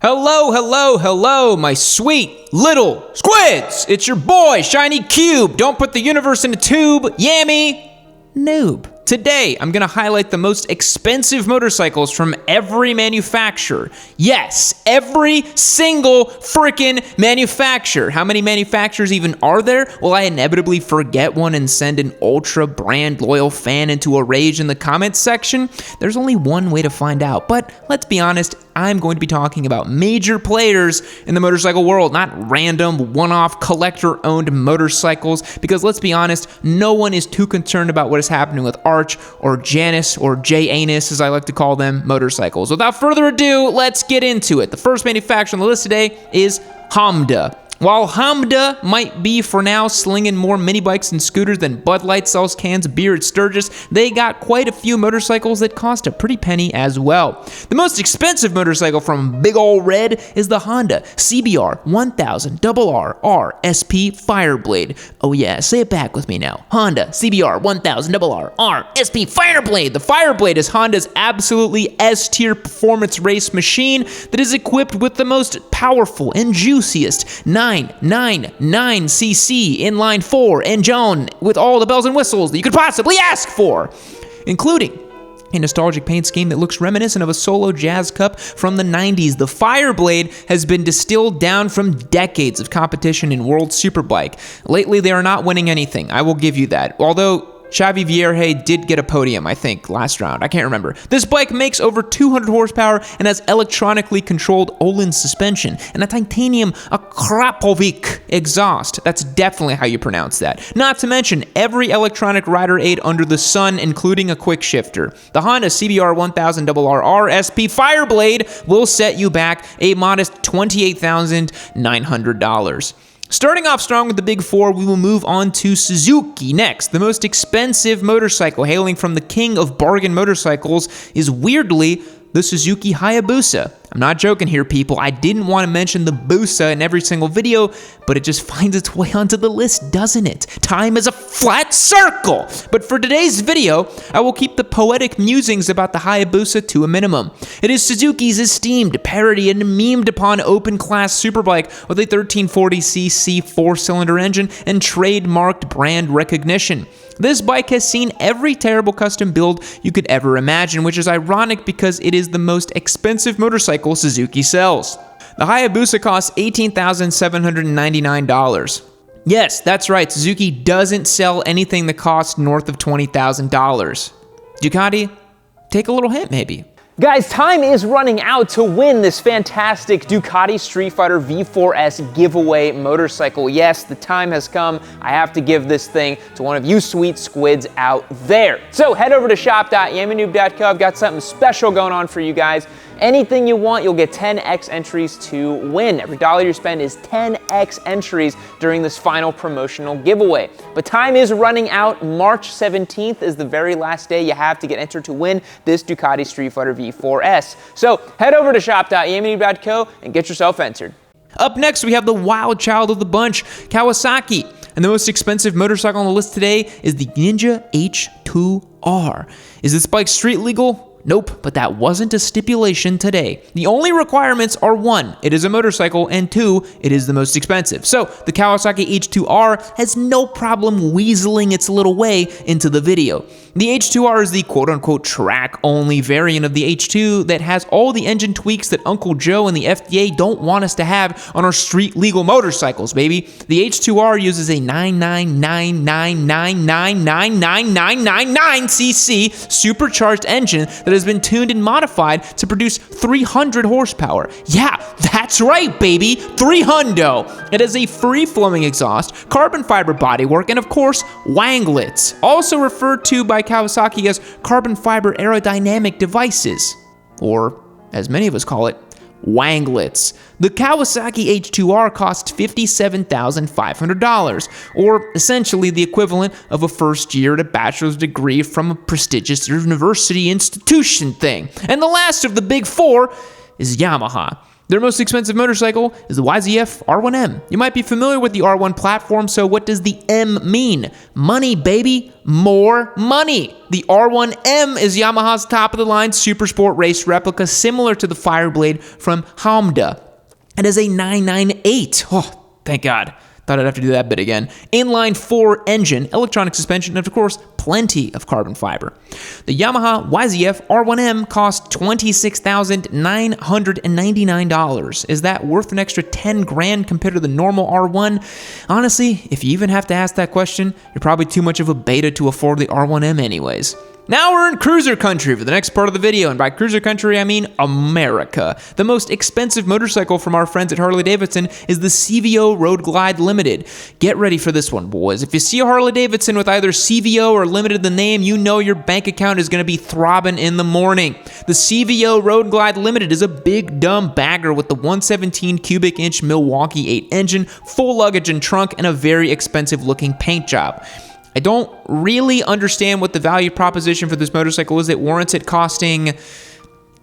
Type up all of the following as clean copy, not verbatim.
Hello, my sweet little squids! It's your boy, Shiny Cube. Don't put the universe in a tube, yammy noob. Today, I'm gonna highlight the most expensive motorcycles from every manufacturer. Yes, every single freaking manufacturer. How many manufacturers even are there? Will I inevitably forget one and send an ultra brand loyal fan into a rage in the comments section? There's only one way to find out, but let's be honest, I'm going to be talking about major players in the motorcycle world, not random one-off collector-owned motorcycles, because let's be honest, no one is too concerned about what is happening with Arch or Janus or J-Anus, as I like to call them, motorcycles. Without further ado, let's get into it. The first manufacturer on the list today is Honda. While Honda might be, for now, slinging more mini bikes and scooters than Bud Light sells cans of beer at Sturgis, they got quite a few motorcycles that cost a pretty penny as well. The most expensive motorcycle from Big Ol' Red is the Honda CBR 1000 RR SP Fireblade. Oh yeah, say it back with me now. Honda CBR 1000 RR SP Fireblade. The Fireblade is Honda's absolutely S-tier performance race machine that is equipped with the most powerful and juiciest 999cc inline 4 engine with all the bells and whistles that you could possibly ask for, including a nostalgic paint scheme that looks reminiscent of a solo jazz cup from the 90s. The Fireblade has been distilled down from decades of competition in World Superbike. Lately, they are not winning anything, I will give you that. Although Xavi Vierge did get a podium, I think, last round. I can't remember. This bike makes over 200 horsepower and has electronically controlled Öhlins suspension and a titanium Krapovic exhaust. That's definitely how you pronounce that. Not to mention every electronic rider aid under the sun, including a quick shifter. The Honda CBR 1000 RR SP Fireblade will set you back a modest $28,900. Starting off strong with the big four, we will move on to Suzuki next. The most expensive motorcycle hailing from the king of bargain motorcycles is weirdly the Suzuki Hayabusa. I'm not joking here, people. I didn't want to mention the Busa in every single video, but it just finds its way onto the list, doesn't it? Time is a flat circle. But for today's video, I will keep the poetic musings about the Hayabusa to a minimum. It is Suzuki's esteemed, parody, and memed upon open-class superbike with a 1340cc four-cylinder engine and trademarked brand recognition. This bike has seen every terrible custom build you could ever imagine, which is ironic because it is the most expensive motorcycle Suzuki sells. The Hayabusa costs $18,799. Yes, that's right, Suzuki doesn't sell anything that costs north of $20,000. Ducati, take a little hint maybe. Guys, time is running out to win this fantastic Ducati Street Fighter V4S giveaway motorcycle. Yes, the time has come. I have to give this thing to one of you sweet squids out there. So head over to shop.yammynoob.co. I've got something special going on for you guys. Anything you want, you'll get 10x entries to win. Every dollar you spend is 10x entries during this final promotional giveaway. But time is running out. March 17th is the very last day you have to get entered to win this Ducati Street Fighter V4S. So head over to shop.yammynoob.co and get yourself entered. Up next, we have the wild child of the bunch, Kawasaki. And the most expensive motorcycle on the list today is the Ninja H2R. Is this bike street legal? Nope, but that wasn't a stipulation today. The only requirements are 1, it is a motorcycle, and 2, it is the most expensive. So the Kawasaki H2R has no problem weaseling its little way into the video. The H2R is the quote-unquote track-only variant of the H2 that has all the engine tweaks that Uncle Joe and the FDA don't want us to have on our street-legal motorcycles, baby. The H2R uses a 99999999999cc supercharged engine that has been tuned and modified to produce 300 horsepower. Yeah, that's right, baby, 300. It has a free-flowing exhaust, carbon fiber bodywork, and of course, wanglets, also referred to by Kawasaki as carbon fiber aerodynamic devices, or as many of us call it, wanglets. The Kawasaki H2R costs $57,500, or essentially the equivalent of a first year at a bachelor's degree from a prestigious university institution thing. And the last of the big four is Yamaha. Their most expensive motorcycle is the YZF R1M. You might be familiar with the R1 platform, so what does the M mean? Money, baby. More money. The R1M is Yamaha's top-of-the-line supersport race replica similar to the Fireblade from Honda. It is a 998. Oh, thank God. Thought I'd have to do that bit again. Inline 4 engine, electronic suspension, and of course, plenty of carbon fiber. The Yamaha YZF R1M cost $26,999. Is that worth an extra 10 grand compared to the normal R1? Honestly, if you even have to ask that question, you're probably too much of a beta to afford the R1M anyways. Now we're in cruiser country for the next part of the video, and by cruiser country I mean America. The most expensive motorcycle from our friends at Harley-Davidson is the CVO Road Glide Limited. Get ready for this one, boys. If you see a Harley-Davidson with either CVO or Limited the name, you know your bank account is going to be throbbing in the morning. The CVO Road Glide Limited is a big dumb bagger with the 117 cubic inch Milwaukee 8 engine, full luggage and trunk, and a very expensive looking paint job. I don't really understand what the value proposition for this motorcycle is that warrants it costing,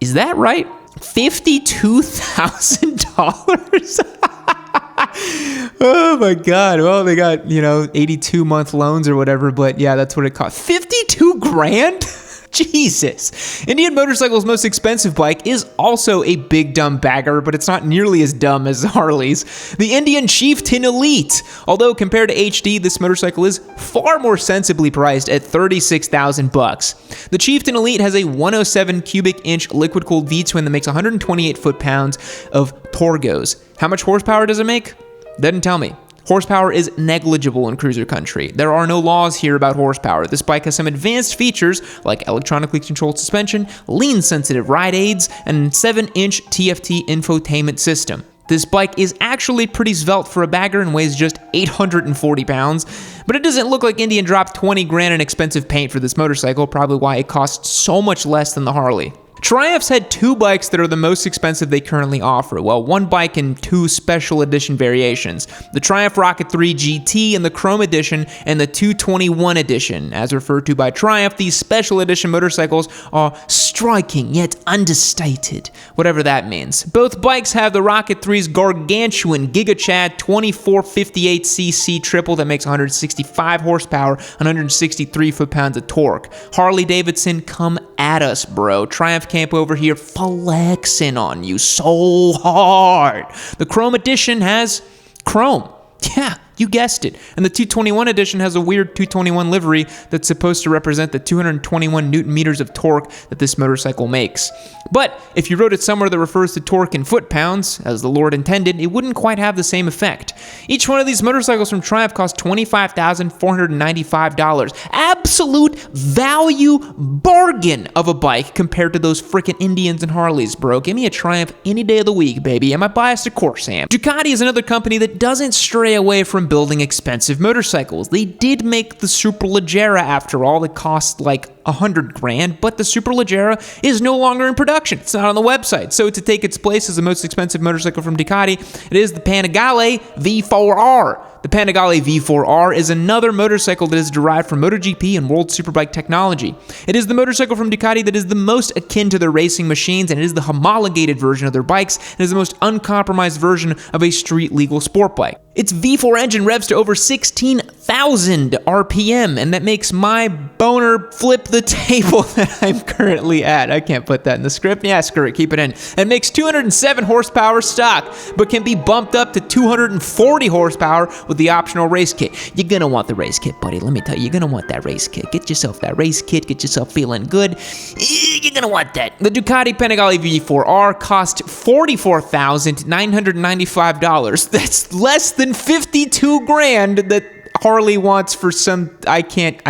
is that right? $52,000? Oh my God. Well, they got, 82-month loans or whatever, but yeah, that's what it cost. 52 grand? Jesus. Indian Motorcycle's most expensive bike is also a big dumb bagger, but it's not nearly as dumb as Harley's. The Indian Chieftain Elite. Although compared to HD, this motorcycle is far more sensibly priced at $36,000. The Chieftain Elite has a 107 cubic inch liquid cooled V-twin that makes 128 foot-pounds of torgos. How much horsepower does it make? Doesn't tell me. Horsepower is negligible in cruiser country. There are no laws here about horsepower. This bike has some advanced features like electronically controlled suspension, lean-sensitive ride aids, and 7-inch TFT infotainment system. This bike is actually pretty svelte for a bagger and weighs just 840 pounds, but it doesn't look like Indian dropped 20 grand in expensive paint for this motorcycle, probably why it costs so much less than the Harley. Triumph's had 2 bikes that are the most expensive they currently offer. Well, 1 bike and 2 special edition variations. The Triumph Rocket 3 GT and the Chrome Edition and the 221 Edition. As referred to by Triumph, these special edition motorcycles are striking yet understated, whatever that means. Both bikes have the Rocket 3's gargantuan GigaChad 2458cc triple that makes 165 horsepower, 163 foot-pounds of torque. Harley-Davidson, come at us, bro. Triumph Camp over here flexing on you so hard. The Chrome Edition has chrome. Yeah, you guessed it. And the 221 Edition has a weird 221 livery that's supposed to represent the 221 Newton meters of torque that this motorcycle makes. But if you wrote it somewhere that refers to torque in foot-pounds, as the Lord intended, it wouldn't quite have the same effect. Each one of these motorcycles from Triumph cost $25,495. Absolute value bargain of a bike compared to those frickin' Indians and Harleys, bro. Give me a Triumph any day of the week, baby. Am I biased? Of course I am. Ducati is another company that doesn't stray away from building expensive motorcycles. They did make the Superleggera after all. It cost like 100 grand, but the Superleggera is no longer in production. It's not on the website. So to take its place as the most expensive motorcycle from Ducati, it is the Panigale V4R. The Panigale V4R is another motorcycle that is derived from MotoGP and World Superbike technology. It is the motorcycle from Ducati that is the most akin to their racing machines, and it is the homologated version of their bikes, and is the most uncompromised version of a street-legal sport bike. Its V4 engine revs to over 16,000 RPM, and that makes my boner flip the table that I'm currently at. I can't put that in the script. Yeah, screw it, keep it in. It makes 207 horsepower stock, but can be bumped up to 240 horsepower with the optional race kit. You're gonna want the race kit, buddy. Let me tell you, you're gonna want that race kit. Get yourself that race kit, get yourself feeling good. You're gonna want that. The Ducati Panigale V4R cost $44,995. That's less than 52 grand that Harley wants for some, I can't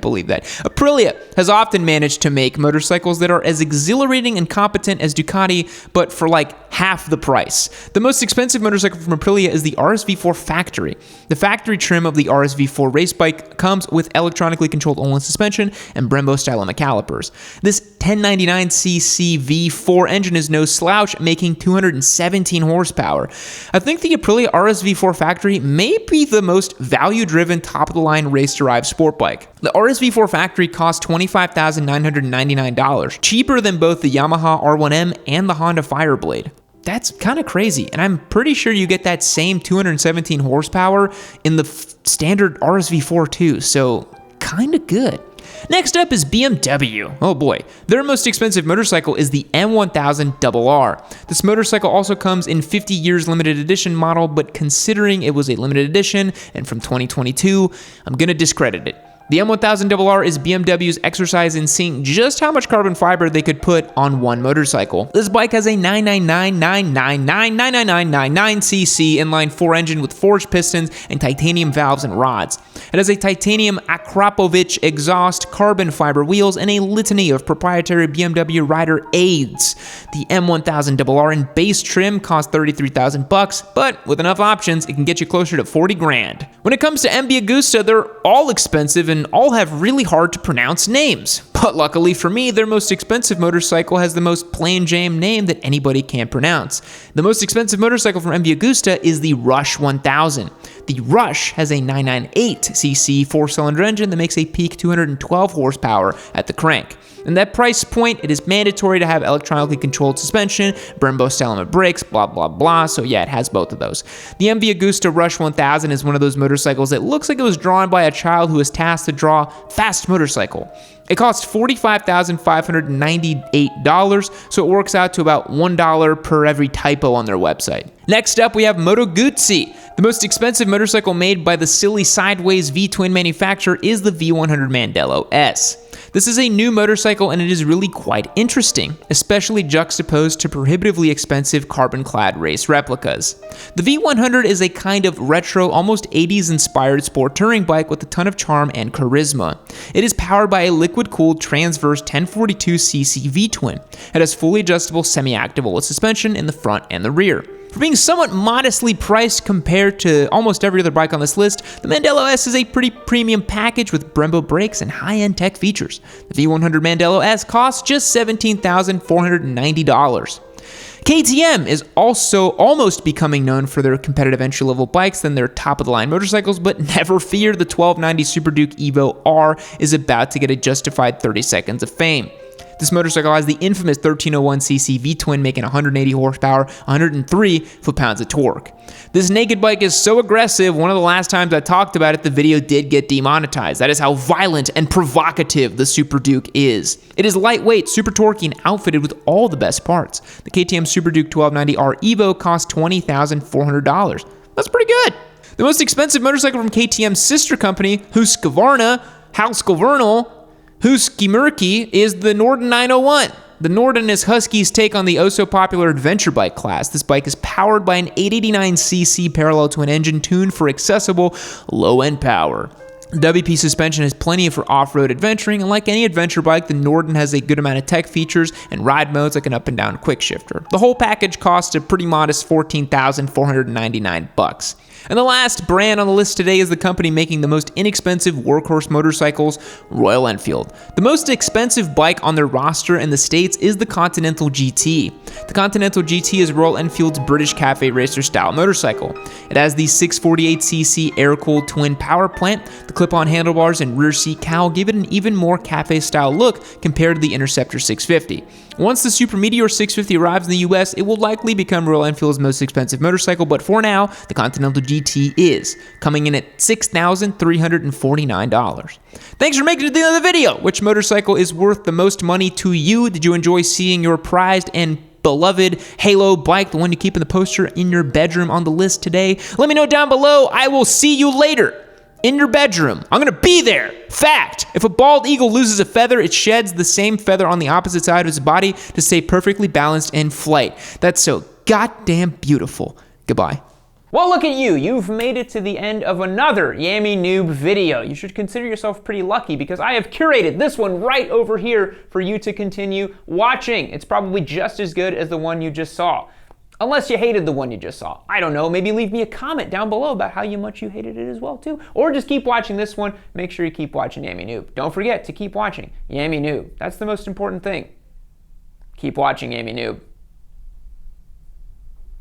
believe that. Aprilia has often managed to make motorcycles that are as exhilarating and competent as Ducati, but for like half the price. The most expensive motorcycle from Aprilia is the RSV4 Factory. The factory trim of the RSV4 race bike comes with electronically controlled Olin suspension and Brembo stylomic calipers. This 1099cc V4 engine is no slouch, making 217 horsepower. I think the Aprilia RSV4 Factory may be the most value-driven, top-of-the-line race-derived sport bike. The RSV4 Factory costs $25,999, cheaper than both the Yamaha R1M and the Honda Fireblade. That's kind of crazy. And I'm pretty sure you get that same 217 horsepower in the standard RSV4 too. So kind of good. Next up is BMW. Oh boy, their most expensive motorcycle is the M1000RR. This motorcycle also comes in 50 years limited edition model, but considering it was a limited edition and from 2022, I'm gonna discredit it. The M1000RR is BMW's exercise in seeing just how much carbon fiber they could put on one motorcycle. This bike has a 999999999cc inline 4 engine with forged pistons and titanium valves and rods. It has a titanium Akrapovic exhaust, carbon fiber wheels, and a litany of proprietary BMW rider aids. The M1000RR in base trim costs $33,000, but with enough options, it can get you closer to 40 grand. When it comes to MB Agusta, they're all expensive and all have really hard to pronounce names. But luckily for me, their most expensive motorcycle has the most plain Jane name that anybody can pronounce. The most expensive motorcycle from MB Agusta is the Rush 1000. The Rush has a 998cc 4-cylinder engine that makes a peak 212 horsepower at the crank. And that price point, it is mandatory to have electronically controlled suspension, Brembo style brakes, blah, blah, blah. So yeah, it has both of those. The MV Agusta Rush 1000 is one of those motorcycles that looks like it was drawn by a child who was tasked to draw fast motorcycle. It costs $45,598, so it works out to about $1 per every typo on their website. Next up, we have Moto Guzzi. The most expensive motorcycle made by the silly sideways V-twin manufacturer is the V100 Mandello S. This is a new motorcycle and it is really quite interesting, especially juxtaposed to prohibitively expensive carbon-clad race replicas. The V100 is a kind of retro, almost 80s-inspired sport touring bike with a ton of charm and charisma. It is powered by a liquid-cooled transverse 1042cc V-twin. It has fully adjustable semi-active OLED suspension in the front and the rear. For being somewhat modestly priced compared to almost every other bike on this list, the Mandello S is a pretty premium package with Brembo brakes and high-end tech features. The V100 Mandello S costs just $17,490. KTM is also almost becoming known for their competitive entry-level bikes than their top-of-the-line motorcycles, but never fear, the 1290 Super Duke Evo R is about to get a justified 30 seconds of fame. This motorcycle has the infamous 1301cc V-twin making 180 horsepower, 103 foot-pounds of torque. This naked bike is so aggressive, one of the last times I talked about it, the video did get demonetized. That is how violent and provocative the Super Duke is. It is lightweight, super torquey, and outfitted with all the best parts. The KTM Super Duke 1290R Evo costs $20,400. That's pretty good. The most expensive motorcycle from KTM's sister company, Husqvarna, Husky is the Norden 901. The Norden is Husky's take on the oh-so-popular adventure bike class. This bike is powered by an 889cc parallel twin engine tuned for accessible low-end power. WP suspension has plenty for off-road adventuring, and like any adventure bike, the Norden has a good amount of tech features and ride modes like an up and down quick shifter. The whole package costs a pretty modest $14,499. And the last brand on the list today is the company making the most inexpensive workhorse motorcycles, Royal Enfield. The most expensive bike on their roster in the States is the Continental GT. The Continental GT is Royal Enfield's British cafe racer style motorcycle. It has the 648cc air-cooled twin power plant. The clip-on handlebars and rear seat cowl give it an even more cafe style look compared to the Interceptor 650. Once the Super Meteor 650 arrives in the US, it will likely become Royal Enfield's most expensive motorcycle, but for now, the Continental GT is, coming in at $6,349. Thanks for making it to the end of the video. Which motorcycle is worth the most money to you? Did you enjoy seeing your prized and beloved Halo bike, the one you keep in the poster in your bedroom, on the list today? Let me know down below. I will see you later. In your bedroom. I'm gonna be there. Fact, if a bald eagle loses a feather, it sheds the same feather on the opposite side of its body to stay perfectly balanced in flight. That's so goddamn beautiful. Goodbye. Well, look at you. You've made it to the end of another Yammy Noob video. You should consider yourself pretty lucky because I have curated this one right over here for you to continue watching. It's probably just as good as the one you just saw. Unless you hated the one you just saw. I don't know, maybe leave me a comment down below about how much you hated it as well too. Or just keep watching this one. Make sure you keep watching Yammy Noob. Don't forget to keep watching Yammy Noob. That's the most important thing. Keep watching Yammy Noob.